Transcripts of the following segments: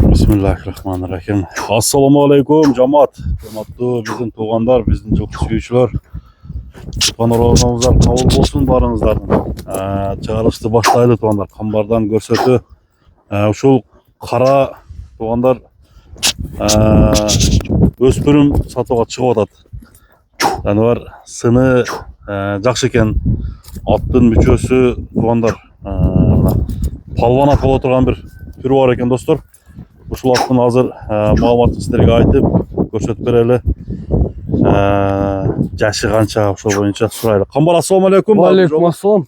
Bismillahirrahmanirrahim. Assalamu alaikum cemaat. Hurmatlı bizim tuğanlar, bizim çok suyucular. Panoramamızlar kabul olsun barınızlardan. Çağrıştı başlaydı tuğanlar. Kambardan görsötü. Uşul kara tuğanlar öspürüm satığa çıkıp atat. Yani var sını jakşı eken attın müçösü tuğanlar. Palvana kola turgan bir türü var eken dostlar. Uşul attın hazır malumatını sizlerge aytıp görsötüp bereli. Jaşı kança uşul boyunca suraylı. Kambar assalamu alaikum. Wa alaikum assalam.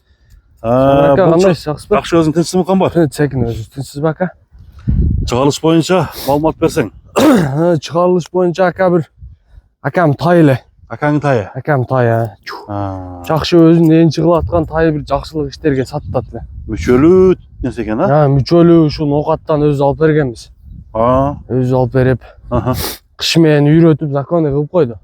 Жақшы өзің тынчысың Камбар? Çekin özü tinsiz baka. Чыгарылыш боюнча маалымат берсең. Çıkarılış boyunca akam taylı. Акаңдын тайы. Akam tayı. Жақшы özün en çıgılatkan tayı bir жақшылык işlerge sattat be. Мүчөлүү нерсе экен, а? Ha müçölü şu nokattan özü alıp bergenmiz. Özü alıp berip kış meni үйrөтүp законы кылып койду.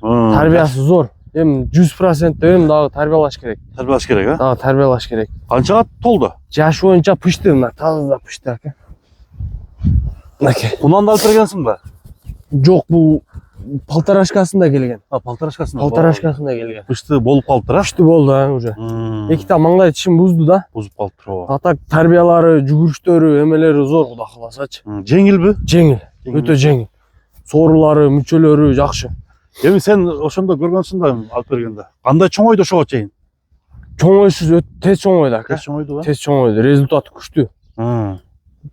Tarbiyası zor. Hem 100% hem daha tarbiyalaş gerek. Тарбиялаш керек, а? Daha tarbiyalaş gerek. Канчага толду? Yaş boyunca pişti bunlar. Taze da pişti aka. Кунан да алып бергенсиң ба? Жоқ bu paltaraşkasında gelgen. Палтарашкасына. Paltaraşkasında gelgen. Пышты болуп калыптыр, а? Pişti oldu ha уже. Ekita mаңдай тишин buzdu da. Бузуп калыптыр ооба. Atak tarbiyalары, жүгүрүштөрү, эмелери зор Кудай кааласачы. Жеңилби? Жеңил, өтө жеңил. Соорулары, мүчөлөрү жакшы. Эми сен ошондо көргөнсүң да алып бергенде. Кандай чоң ойдо ошого чейин? Чоң ойсуз тез чоң ойду ака. Тез чоң ойду ба? Тез чоң ойду. Результаты күчтүү.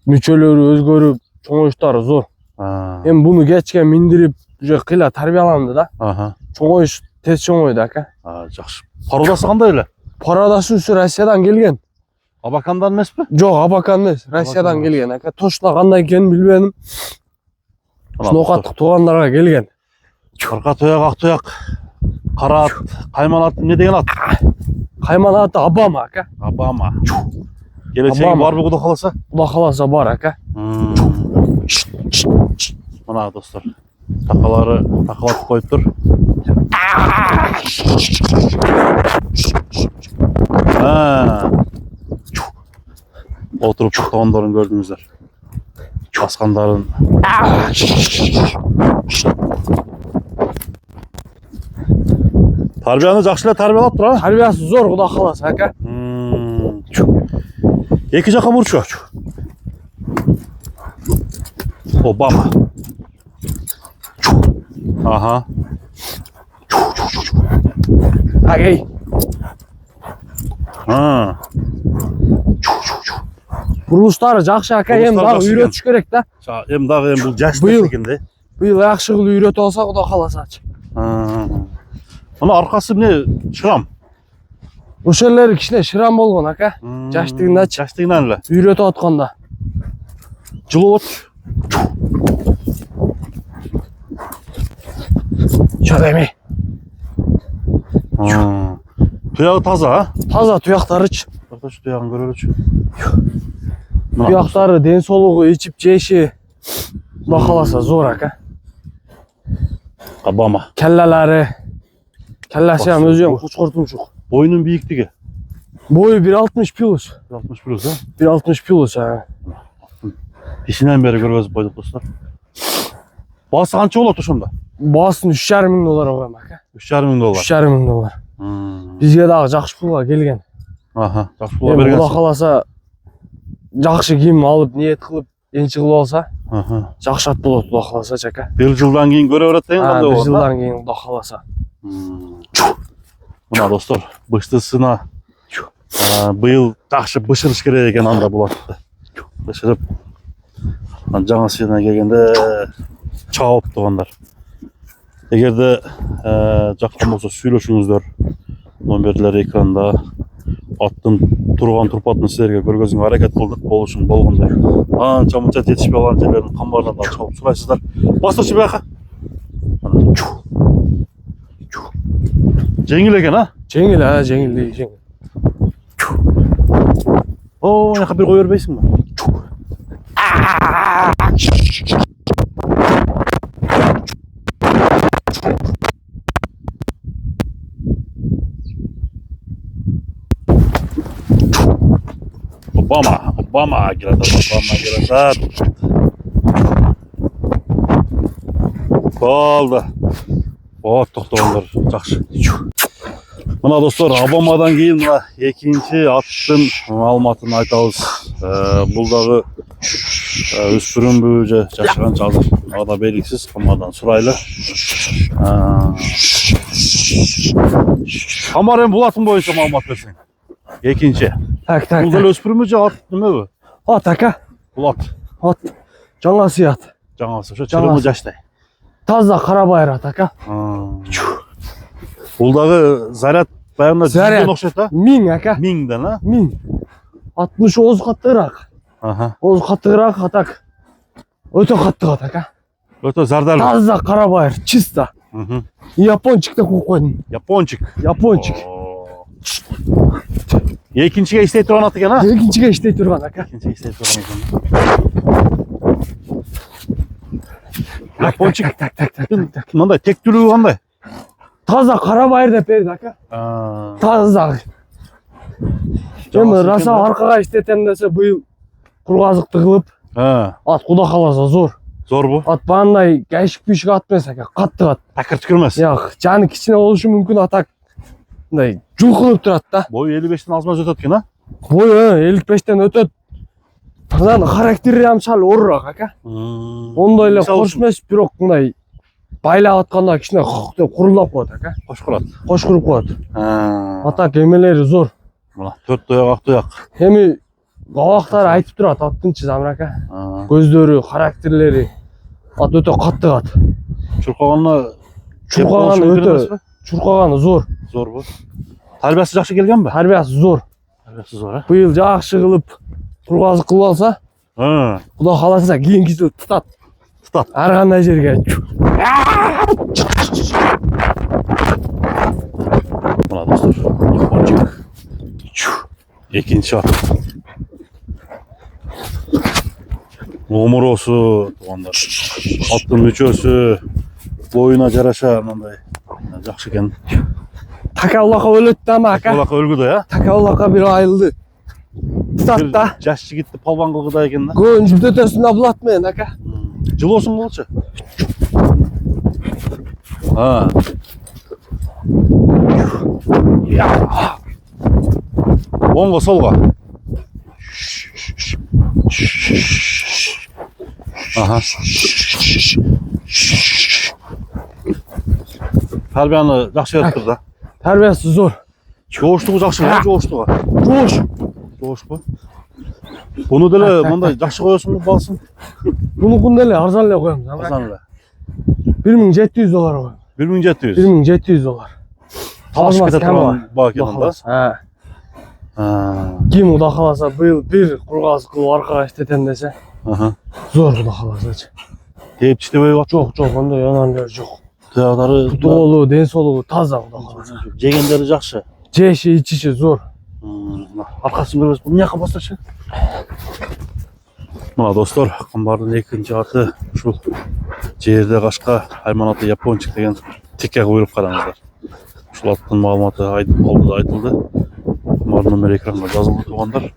Мүчөлөрү өзгөрүп, чоң ойуштары зор. Эми буну кечке миндирип, уже кыйла тарбияланды да. Чоң ойуш тез чоң ойду ака. Жакшы. Пародасы кандай эле? Парадасы ушу Россиядан келген. Абакандан эмеспи? Жок, Абакан эмес, Россиядан келген ака. Точно кандай экенин билбедим. Ноокаттык туугандарга келген. Арка тояк, ак тояк, кара ат, кайман ат, эмне деген ат? Кайман аты Обама ака. Обама. Келечеги барбы Кудай кааласа? Кудай кааласа бар ака. Мына достор, такалары такалатып коюптур. Отуруп токтогондорун көрдүңүздөр. Баскандарын. Тарбияны жакшы эле тарбиялап тур, а? Тарбиясы зор Кудай кааласа ака. Эки жака мурчу. Обама. Ага. Агей. Бурулуштары жакшы ака, эми дагы үйрөтүш керек да. Эми дагы бул жаш экенде. Быйыл жакшы кылып үйрөтүп алса Кудай кааласачы. Мына аркасы эмне шырам? Ошол эле кичине шырам болгон ака. Жаштыгындачы. Жаштыгынан эле. Үйрөтүп атканда. Жылып Чөбөми. Туягы таза, а? Таза туяктарычы. Орточу туягын көрөлүчү. Туяктары, ден соолугу, ичип жеши Кудай кааласа зор ака. Обама. Келлелери. Келлеси ham өзү ham кучкуртумчук. Boyunun büyüklüğü. Boyu 1.60 plus. 1.60 plus, ha? 1.60 plus ha. Dişinden beri görüyoruz boyduk dostlar. Bası kança olur ошондо? Басын 3,5 мың доллар коем ака. 3,5 мың доллар. 3,5 мың доллар. Бизге дагы жакшы пулга келген. Жакшы пулга берген. Кудай кааласа жакшы кийим алып, ниет кылып, энчи кылып алса, жакшат болот Кудай кааласа ака. Bir жылдан кийин көрө берет деген кандай болот? Bir жылдан кийин Кудай кааласа. Мына достор, быштысына быйыл жакшы бышырыш керек экен анда болот. Бышырып жаңы сыйына келгенде чабып тугандар. Эгерде жаккан болсо сүйлөшүңүздөр. Номерлер экранда. Аттын турган турпатын силерге көргөзүүгө аракет кылдык болушун болгондой. Анча мынча жетишпей калган жерлерин камбардан да чабып сурайсыздар. Бастырчы бияка. Жеңил экен, а? Жеңил, жеңил, жеңил. О, мына бир кой бербейсиңби? Obama, Obama geldi, Obama geldi. Oldu. От тоқтоңдар жақсы. Мына достар, Обамадан кейін мына екінші аттың маалыматын айтабыз. Бұл дағы өспүрүм бүү же жашаган чагы ада белгисиз, камардан сурайлы. Камар эми бул аттын боюнча маалымат берсең. Экинчи. Так. Бул деле өспүрүмбү же ат немеби? Ат ака. Бул ат. Ат. Жаңасы ат. Жаңасы, ошо чырымы жаштай. Таза карабайыр ат ака. Бул дагы заряд баягында жүздөн окшойт да? 1000 ака. 1000ден, а? 1000. Аттын ушу ооз каттыгыраак. Ооз каттыгыраак атак. Өтө каттык ат ака. Өтө зардал. Таза карабайыр, чисто. Япончик деп коюп койдум. Япончик. Экинчиге иштей турган ат экен, а? Экинчиге иштей турган ака. Экинчиге иштей турган экен. Япончик. Так. Мындай тектүүлүгү кандай? Таза карабайыр деп берди ака. Таза. Эми раса аркага иштетем десе быйыл кургазыкты кылып, ат куда каласа зор. Зорбу? Ат баандай гайшик-пишик ат эмес ака, каттык ат. Такыр түкүр эмес. Жок, жаны кичине болушу мүмкүн, атак мындай жулкунуп турат да. Бою 55тен азмаз өтөт экен, а? Бою 55тен өтөт. Анан характери ham шал орурак ака. Ондой эле кош эмес, бирок мындай байлап атканда кичине деп курулап коет ака. Кош курат. Кош куруп коет. Атак эмелери зор. Мына 4 тояк, ак тояк. Эми габактары айтып турат аттынчы Замир ака. Көздөрү, характерлери ат өтө каттык ат. Чуркаганы өтө чуркаганы зор. Зорбу? Тарбиясы жакшы келгенби? Тарбиясы зор. Тарбиясы зор, а? Быйыл жакшы кылып кургазык кылып алса, Куда каласа кийинки жыл тутат. Ар кандай жерге. Мына достор, япончик. Экинчи ат. Омуросу, туугандар. Аттын мүчөсү, боюна жараша мындай жакшы экен. Такаллака өлөт да ма ака? Такаллака өлгүдө, а? Такаллака бир айылды. Тутат да. Жаш жигитти полбан кылгыда экен да. Көөн жүптөтөсүнө булат менен ака. Жылоосуң болчу. Оңго солго. Тарбияны жакшы бериптир да. Тарбиясы зор. Жооштугу жакшы, жооштугу. Жоошпу? Буну деле мындай жакшы коесуңбу балсын? Бунукун деле арзан эле коем. Арзан эле. $1700 коем. 1700. $1700. Талашып кете турган баа экен да. Ким куда каласа быйыл бир кургазык кылып аркага иштетем десе. Зор куда каласачы. Тээп иштебей атты. Жок, ондой анандер жок. Тыягдары тутоолу, ден соолугу таза куда каласа. Жегендери жакшы. Жеши, ичиши зор. Аркасын бербес, бул мыяка басачы. Мына достор, камбардын экинчи аты ушул жерде кашка айманаты япончик деген тикке буйруп караңыздар. Ушул аттын маалыматы айтылды. Камбардын номери экранга жазылды туугандар.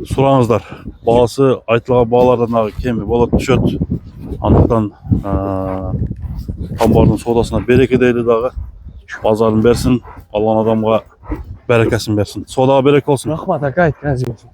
Сураңыздар. Баасы айтылган баалардан дагы кеми болот түшөт. Андыктан камбардын соодасына береке дейли дагы. Базарын берсин, алган адамга берекесин берсин. Соодага береке болсун. Рахмат ака, айтканыңыз келсин.